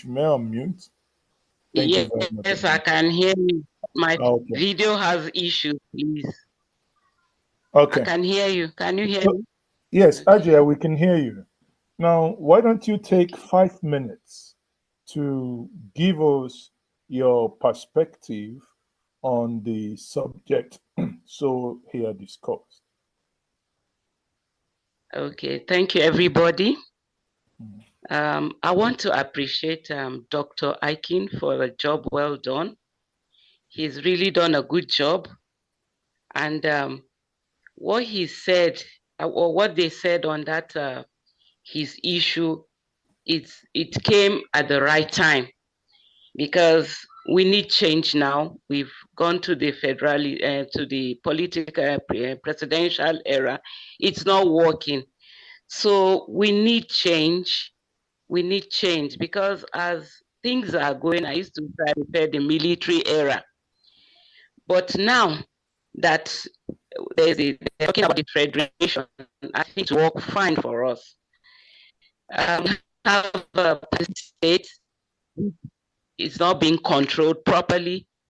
you may unmute. Thank you very much. Yes, I can hear you. My Okay. video has issues, please. Okay. I can hear you. Can you hear me? Yes, Ajay, we can hear you. Now, why don't you take 5 minutes to give us your perspective on the subject so here discussed. Okay, thank you, everybody. I want to appreciate Dr. Aikin for a job well done. He's really done a good job. And what he said, or what they said on that his issue, it came at the right time, because we need change now. We've gone to the to the political presidential era. It's not working. So we need change. We need change, because as things are going, I used to prepare the military era. But now that they're talking about the federation, I think it work fine for us. Have a state is not being controlled properly.